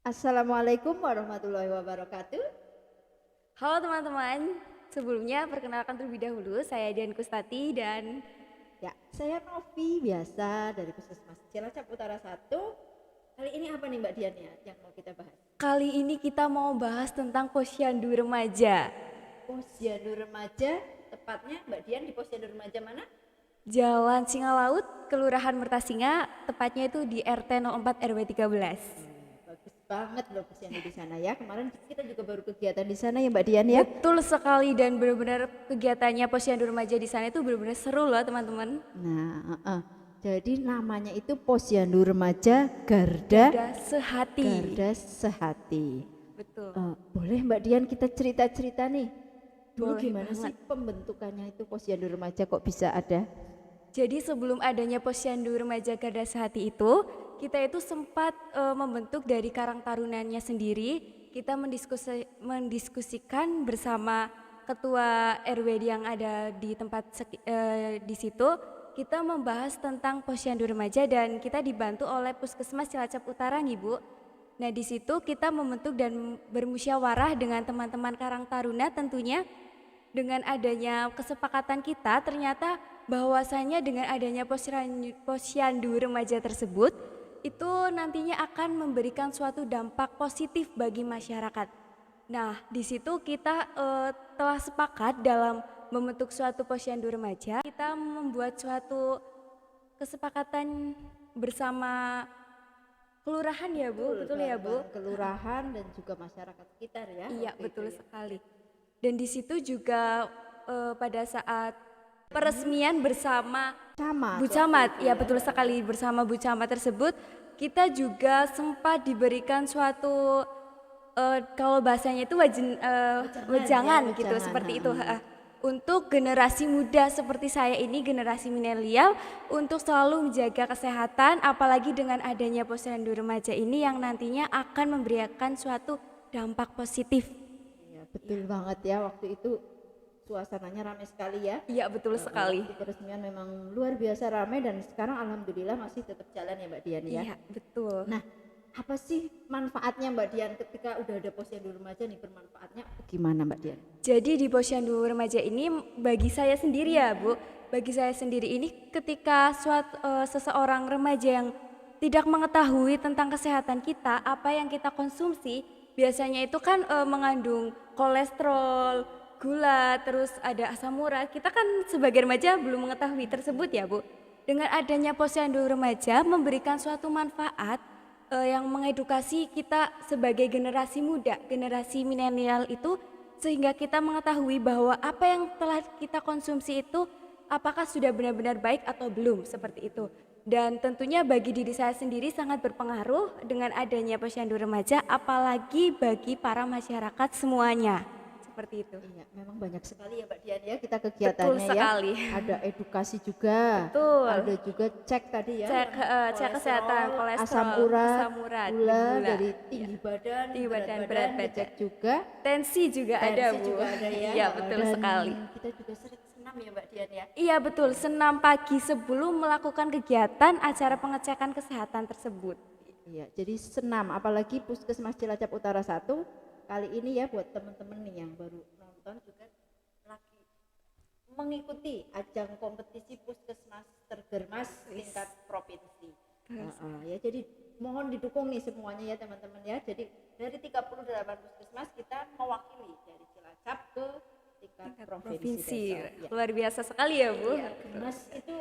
Assalamualaikum warahmatullahi wabarakatuh. Halo teman-teman, sebelumnya perkenalkan terlebih dahulu saya Dian Kustati dan Ya, saya Novi biasa dari Puskesmas Cilacap Utara 1. Kali ini apa nih Mbak Dian ya yang mau kita bahas? kali ini kita mau bahas tentang posyandu remaja. Posyandu remaja, tepatnya Mbak Dian di posyandu remaja mana? Jalan Singalaut, Kelurahan Mertasinga, tepatnya itu di RT 04 RW 13. Bagus banget loh posyandu di sana ya. Kemarin kita juga baru kegiatan di sana ya Mbak Dian ya. Betul sekali dan benar-benar kegiatannya posyandu remaja di sana itu benar-benar seru loh teman-teman. Nah, jadi namanya itu posyandu remaja Garda Sehati. Garda Sehati. Betul. Boleh Mbak Dian kita cerita-cerita nih. Dulu Boleh gimana sih banget. pembentukannya itu posyandu remaja kok bisa ada? Jadi sebelum adanya posyandu remaja Garda Sehati itu, kita itu sempat membentuk dari Karang Tarunanya sendiri. Kita mendiskusikan bersama ketua RW yang ada di tempat di situ. Kita membahas tentang posyandu remaja dan kita dibantu oleh Puskesmas Cilacap Utara nih Bu. Nah di situ kita membentuk dan bermusyawarah dengan teman-teman Karang Taruna tentunya dengan adanya kesepakatan kita ternyata bahwasanya dengan adanya posyandu remaja tersebut itu nantinya akan memberikan suatu dampak positif bagi masyarakat. Nah, di situ kita telah sepakat dalam membentuk suatu posyandu remaja. Kita membuat suatu kesepakatan bersama kelurahan ya Bu, betul ya Bu? Kelurahan dan juga masyarakat sekitar ya. Iya, waktu betul itu ya. sekali. Dan di situ juga pada saat peresmian bersama Camat Bu waktu Camat, itu ya ya. betul sekali bersama Bu Camat tersebut kita juga sempat diberikan suatu kalau bahasanya itu wejangan ya, gitu wejangan, seperti itu. ha-ha. Untuk generasi muda seperti saya ini generasi milenial untuk selalu menjaga kesehatan apalagi dengan adanya posyandu remaja ini yang nantinya akan memberikan suatu dampak positif. Iya, betul banget ya, waktu itu suasananya ramai sekali ya. Iya betul sekali. Waktu peresmian memang luar biasa ramai dan sekarang alhamdulillah masih tetap jalan ya Mbak Dian ya. Iya betul. Nah, apa sih manfaatnya Mbak Dian ketika udah ada posyandu remaja nih, bermanfaatnya gimana Mbak Dian? Jadi di posyandu remaja ini bagi saya sendiri ya Bu, bagi saya sendiri ini ketika seseorang remaja yang tidak mengetahui tentang kesehatan kita, apa yang kita konsumsi, biasanya itu kan mengandung kolesterol, gula, terus ada asam urat. Kita kan sebagai remaja belum mengetahui tersebut ya Bu. Dengan adanya posyandu remaja memberikan suatu manfaat yang mengedukasi kita sebagai generasi muda, generasi milenial itu sehingga kita mengetahui bahwa apa yang telah kita konsumsi itu apakah sudah benar-benar baik atau belum seperti itu. Dan tentunya bagi diri saya sendiri sangat berpengaruh dengan adanya posyandu remaja apalagi bagi para masyarakat semuanya. Seperti itu. Iya, memang banyak sekali ya Mbak Dian ya kita Betul kegiatannya ya. sekali. Ada edukasi juga, Betul. ada juga cek tadi ya. Cek kesehatan, kolesterol, asam urat, gula, dari tinggi badan, tinggi badan, berat badan, badan. dicek juga. Tensi juga ada Tensi Bu. juga ada ya. Iya betul Dan sekali. kita juga sering senam ya Mbak Dian ya. Iya betul, senam pagi sebelum melakukan kegiatan acara pengecekan kesehatan tersebut. Iya, jadi senam apalagi Puskesmas Cilacap Utara 1 kali ini ya buat teman-teman nih yang baru nonton juga lagi mengikuti ajang kompetisi Puskesmas tergermas tingkat provinsi. Ya jadi mohon didukung nih semuanya ya teman-teman ya. Jadi dari 38 puskesmas kita mewakili dari Cilacap ke tingkat provinsi. Ya. Luar biasa sekali ya Bu. Ya, Germas itu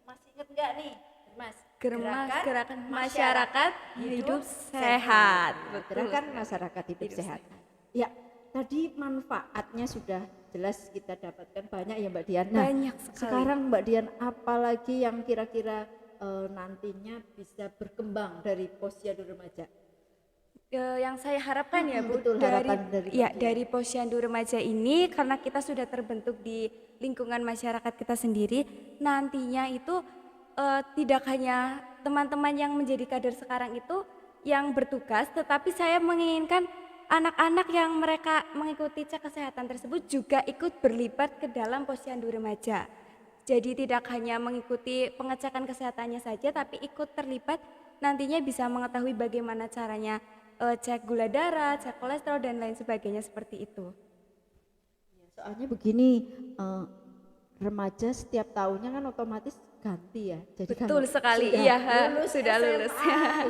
masih ingat nggak nih? Germas. Gerakan masyarakat hidup sehat. Betul. Gerakan masyarakat hidup sehat. Ya, tadi manfaatnya sudah jelas kita dapatkan banyak ya Mbak Dian. Nah, banyak sekali. Sekarang Mbak Dian apalagi yang kira-kira nantinya bisa berkembang dari posyandu remaja? Yang saya harapkan ya Bu, betul, dari posyandu remaja ini karena kita sudah terbentuk di lingkungan masyarakat kita sendiri, nantinya itu tidak hanya teman-teman yang menjadi kader sekarang itu yang bertugas, tetapi saya menginginkan anak-anak yang mereka mengikuti cek kesehatan tersebut juga ikut berlibat ke dalam posyandu remaja. Jadi tidak hanya mengikuti pengecekan kesehatannya saja, tapi ikut terlibat nantinya bisa mengetahui bagaimana caranya cek gula darah, cek kolesterol dan lain sebagainya seperti itu. Soalnya begini, remaja setiap tahunnya kan otomatis ganti ya. Jadi Betul kalau sekali, sudah iya, lulus sudah SMA, lulus.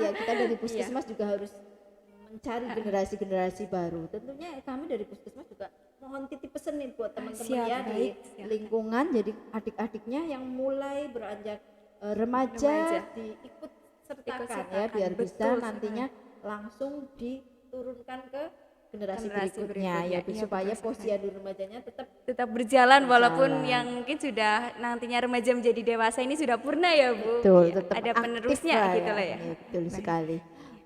ya kita dari Iya. puskesmas juga harus mencari generasi-generasi baru. Tentunya kami dari puskesmas juga mohon titip pesan nih buat teman-teman siap, ya di baik, siap. lingkungan, jadi adik-adiknya yang mulai beranjak remaja Remaja. diikut sertakan Ikut ya sertakan, biar betul bisa sekali. nantinya langsung diturunkan ke generasi Generasi berikutnya berikutnya, ya iya, supaya betul sekali. posyandu remajanya tetap Tetap berjalan walaupun Berjalan. yang mungkin sudah nantinya remaja menjadi dewasa ini sudah purna ya Bu. betul Iya, tetap ada aktif penerusnya lah gitu ya. lah ya. Iya, betul Baik. sekali.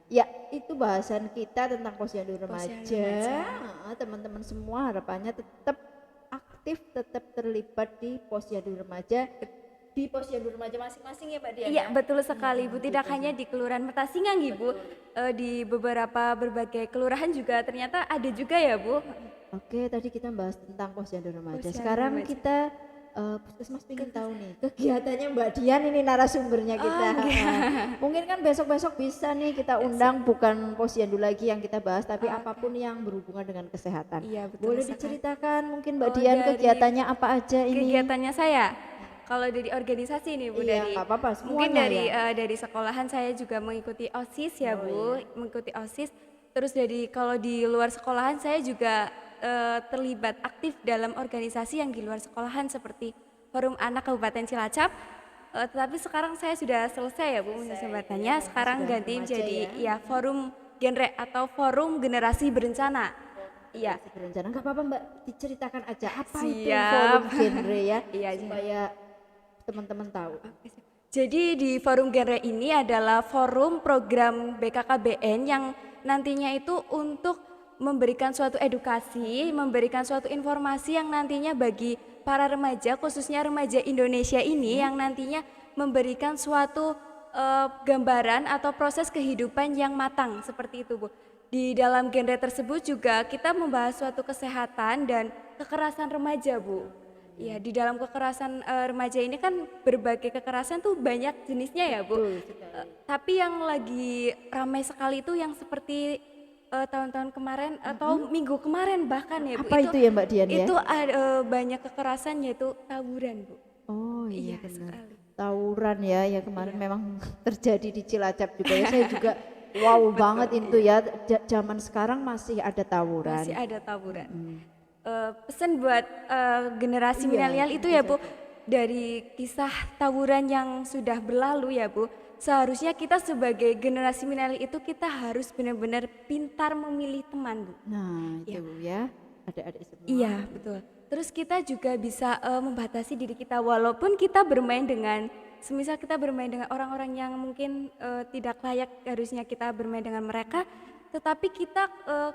Ya, itu bahasan kita tentang posyandu Posyandu remaja. remaja. Teman-teman semua harapannya tetap aktif, tetap terlibat di posyandu remaja, di posyandu remaja masing-masing ya Mbak Dian. Iya ya? betul sekali Bu, tidak gitu. hanya di Kelurahan Metasingang Bu, di beberapa berbagai kelurahan juga ternyata ada juga ya Bu. Oke, tadi kita bahas tentang posyandu remaja. Posyandu Sekarang remaja. kita puskesmas pengen tahu nih kegiatannya Mbak Dian, ini narasumbernya kita. Mungkin kan besok-besok bisa nih kita undang bukan posyandu lagi yang kita bahas, tapi apapun yang berhubungan dengan kesehatan. Iya, betul Boleh sekali. diceritakan mungkin Mbak Oh, Dian dari kegiatannya apa aja ini? Kegiatannya saya, kalau dari organisasi nih Bu, Iya, dari nggak apa-apa, mungkin semuanya dari ya. dari sekolahan saya juga mengikuti OSIS ya Oh, Bu, iya. mengikuti OSIS. Terus dari kalau di luar sekolahan saya juga terlibat aktif dalam organisasi yang di luar sekolahan seperti Forum Anak Kabupaten Cilacap. Tetapi sekarang saya sudah selesai ya Bu masa jabatannya. ya, Sekarang sudah ganti remaja menjadi ya. ya Forum Genre atau Forum Generasi Berencana. Iya. Masih berencana, nggak apa-apa Mbak, diceritakan aja apa itu Siap. forum genre ya, Iya, supaya teman-teman tahu. Jadi di forum genre ini adalah forum program BKKBN yang nantinya itu untuk memberikan suatu edukasi, memberikan suatu informasi yang nantinya bagi para remaja, khususnya remaja Indonesia ini yang nantinya memberikan suatu gambaran atau proses kehidupan yang matang seperti itu Bu. Di dalam genre tersebut juga kita membahas suatu kesehatan dan kekerasan remaja Bu. Ya, di dalam kekerasan remaja ini kan berbagai kekerasan tuh banyak jenisnya ya Bu. Betul sekali. Tapi yang lagi ramai sekali itu yang seperti tahun-tahun kemarin atau minggu kemarin bahkan ya Bu. Apa itu ya Mbak Dian ya? Itu banyak kekerasan yaitu tawuran Bu. Oh iya, Iya, benar. sekali. Tawuran ya, yang kemarin memang terjadi di Cilacap juga ya. Saya juga wow banget itu ya. Zaman sekarang masih ada tawuran. Masih ada tawuran. Pesan buat generasi Iya, milenial itu ya Bu, dari kisah tawuran yang sudah berlalu ya Bu, seharusnya kita sebagai generasi milenial itu kita harus benar-benar pintar memilih teman Bu. Nah itu ya, adik-adik semua. Iya betul. Terus kita juga bisa membatasi diri kita walaupun kita bermain dengan, semisal kita bermain dengan orang-orang yang mungkin tidak layak harusnya kita bermain dengan mereka, tetapi kita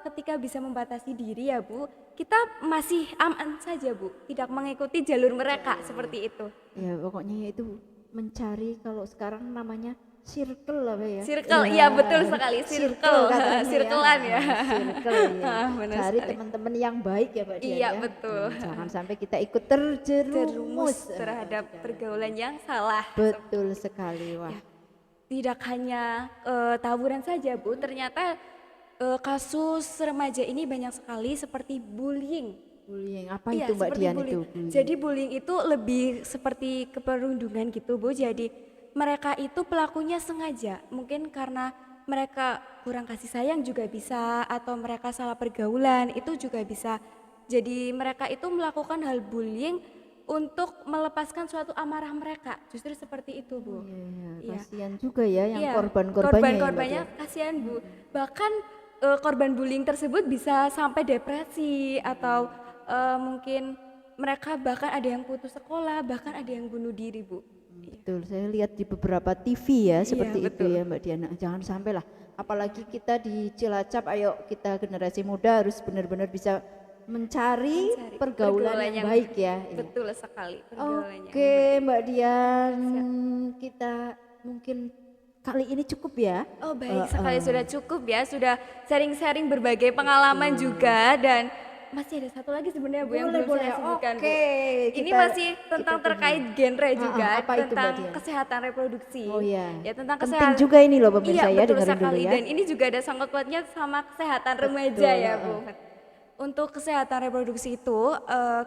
ketika bisa membatasi diri ya Bu, kita masih aman saja Bu, tidak mengikuti jalur mereka seperti itu. Ya pokoknya itu mencari, kalau sekarang namanya circle lah ya. Circle, iya betul sekali, circle, katanya circlean ya. Circle ya. Benar Cari sekali. teman-teman yang baik ya Mbak Dian Iya, ya. betul. Jangan sampai kita ikut terjerumus Terrumus terhadap pergaulan yang salah. Betul sekali, wah. Tidak hanya tawuran saja Bu, ternyata kasus remaja ini banyak sekali seperti bullying. Bullying apa Iya, itu Mbak seperti Dian bullying. itu? Bullying. Jadi bullying itu lebih seperti keperundungan gitu Bu. Jadi mereka itu pelakunya sengaja, mungkin karena mereka kurang kasih sayang juga bisa, atau mereka salah pergaulan itu juga bisa. Jadi mereka itu melakukan hal bullying untuk melepaskan suatu amarah mereka. Justru seperti itu Bu. Iya, Iya. kasihan juga ya yang Iya, korban-korbannya ya, Mbak korban-korbannya Dian. kasihan Bu. Bahkan korban bullying tersebut bisa sampai depresi atau mungkin mereka bahkan ada yang putus sekolah, bahkan ada yang bunuh diri Bu. Betul, saya lihat di beberapa TV ya seperti itu betul. ya Mbak Diana. Jangan sampai lah, apalagi kita di Cilacap, ayo kita generasi muda harus benar-benar bisa mencari pergaulan yang baik ya. Iya. Betul sekali, pergaulan yang Oke Mbak Dian, kita mungkin kali ini cukup ya. Oh baik sekali, sudah cukup ya, sudah sharing-sharing berbagai pengalaman juga, dan masih ada satu lagi sebenarnya Bu yang Boleh, belum saya boleh. sebutkan Bu. Oke, Ini kita- masih tentang kita terkait tunggu. genre juga, apa itu, Mbak tentang Dian? kesehatan reproduksi. Oh iya. Ya tentang Penting kesehatan. juga ini loh pemirsa Iya ya, betul dengerin dulu sekali. ya. Dan ini juga ada sangkut pautnya sama kesehatan remaja ya Bu. Untuk kesehatan reproduksi itu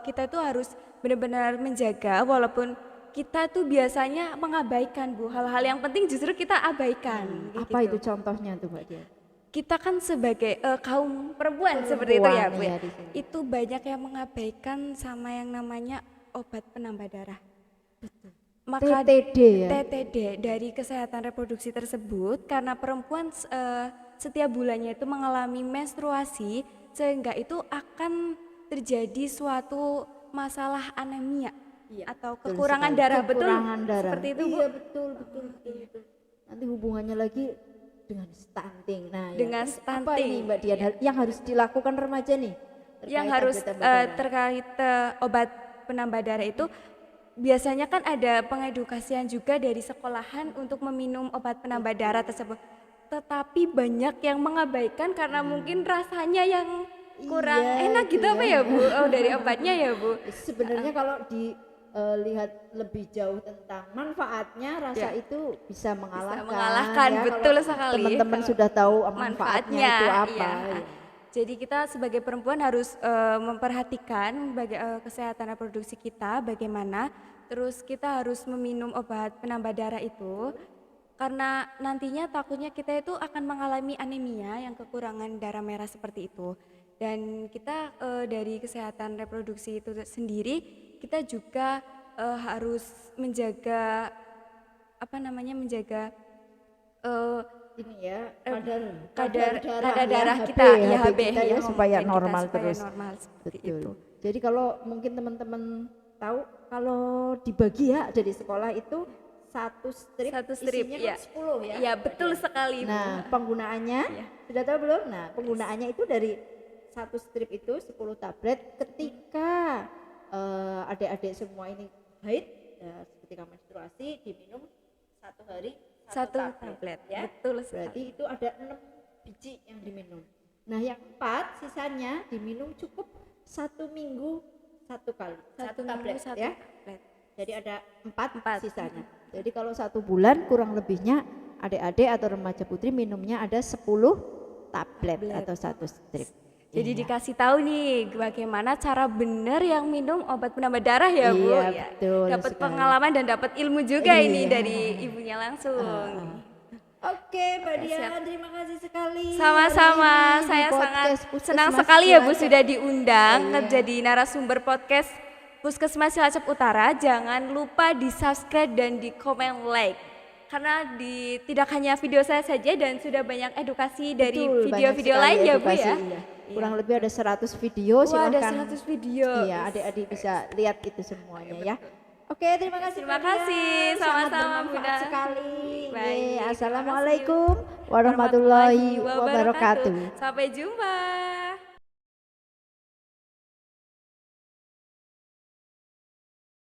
kita itu harus benar-benar menjaga walaupun kita tuh biasanya mengabaikan Bu. Hal-hal yang penting justru kita abaikan. kayak Apa gitu. itu contohnya tuh Mbak Dian? Kita kan sebagai kaum perempuan seperti itu ya Bu. Perempuan, Ya. iya, di sini. Itu banyak yang mengabaikan sama yang namanya obat penambah darah. Maka TTD ya? TTD dari kesehatan reproduksi tersebut karena perempuan setiap bulannya itu mengalami menstruasi sehingga itu akan terjadi suatu masalah anemia atau Betul kekurangan sekali. darah Kekurangan betul darah. seperti itu Bu. Iya betul. Nanti hubungannya lagi dengan stunting. Nah, Dengan ya. Apa stunting, ini Mbak Dian yang harus dilakukan remaja nih? Yang Terkait harus obat tambah darah? terkait obat penambah darah itu biasanya kan ada pengedukasian juga dari sekolahan untuk meminum obat penambah darah tersebut. Tetapi banyak yang mengabaikan karena mungkin rasanya yang kurang Iya, enak itu gitu apa ya Bu? Oh dari obatnya ya Bu. Sebenarnya kalau dilihat lebih jauh tentang manfaatnya, rasa itu bisa mengalahkan. mengalahkan, ya, betul kalau sekali. Teman-teman Kalau sudah tahu manfaatnya itu apa. iya. ya. Jadi kita sebagai perempuan harus memperhatikan kesehatan reproduksi kita bagaimana. Terus kita harus meminum obat penambah darah itu karena nantinya takutnya kita itu akan mengalami anemia yang kekurangan darah merah seperti itu. Dan kita dari kesehatan reproduksi itu sendiri kita juga harus menjaga Ini ya kadar darah HB, kita, ya, HB kita ya yang supaya kita normal supaya terus. normal seperti Betul. itu. Jadi kalau mungkin teman-teman tahu kalau dibagi ya dari sekolah itu satu strip isinya ya. kan 10 ya. Iya, betul sekali Bu. Nah, penggunaannya sudah tahu belum? Nah, penggunaannya itu dari satu strip itu 10 tablet ketika adik-adik semua ini haid, ketika menstruasi diminum satu hari Satu tablet ya. betul sekali. Berarti itu ada 6 biji yang diminum. Nah, yang 4 sisanya diminum cukup 1 minggu 1 kali. Satu tablet minggu, satu ya. tablet. Jadi ada 4 Empat. sisanya. Jadi kalau 1 bulan kurang lebihnya adik-adik atau remaja putri minumnya ada 10 tablet atau 1 strip. Jadi Iya. dikasih tahu nih bagaimana cara benar yang minum obat penambah darah ya Bu. Iya, Ya. betul Dapat sekali. pengalaman dan dapat ilmu juga ini Iya. dari ibunya langsung. Oke, Mbak Dian, terima kasih sekali. Sama-sama, hari ini di saya sangat podcast Puskesmas senang sekali ya Bu Cilacap. sudah diundang Iya. menjadi narasumber podcast Puskesmas Cilacap Utara. Jangan lupa di subscribe dan di komen like. Karena tidak hanya video saya saja dan sudah banyak edukasi dari Betul, video-video banyak lain sekali ya Bu edukasi, ya. iya. Kurang lebih ada 100 video, Wah, ada silahkan. 100 video. Iya, adik-adik bisa lihat itu semuanya ya. Oke, terima kasih. Terima Mbak Dian. kasih, Sangat sama-sama, bermanfaat Bunda. sekali. Baik, Yeay, terima Assalamualaikum kasih. warahmatullahi wabarakatuh. Sampai jumpa.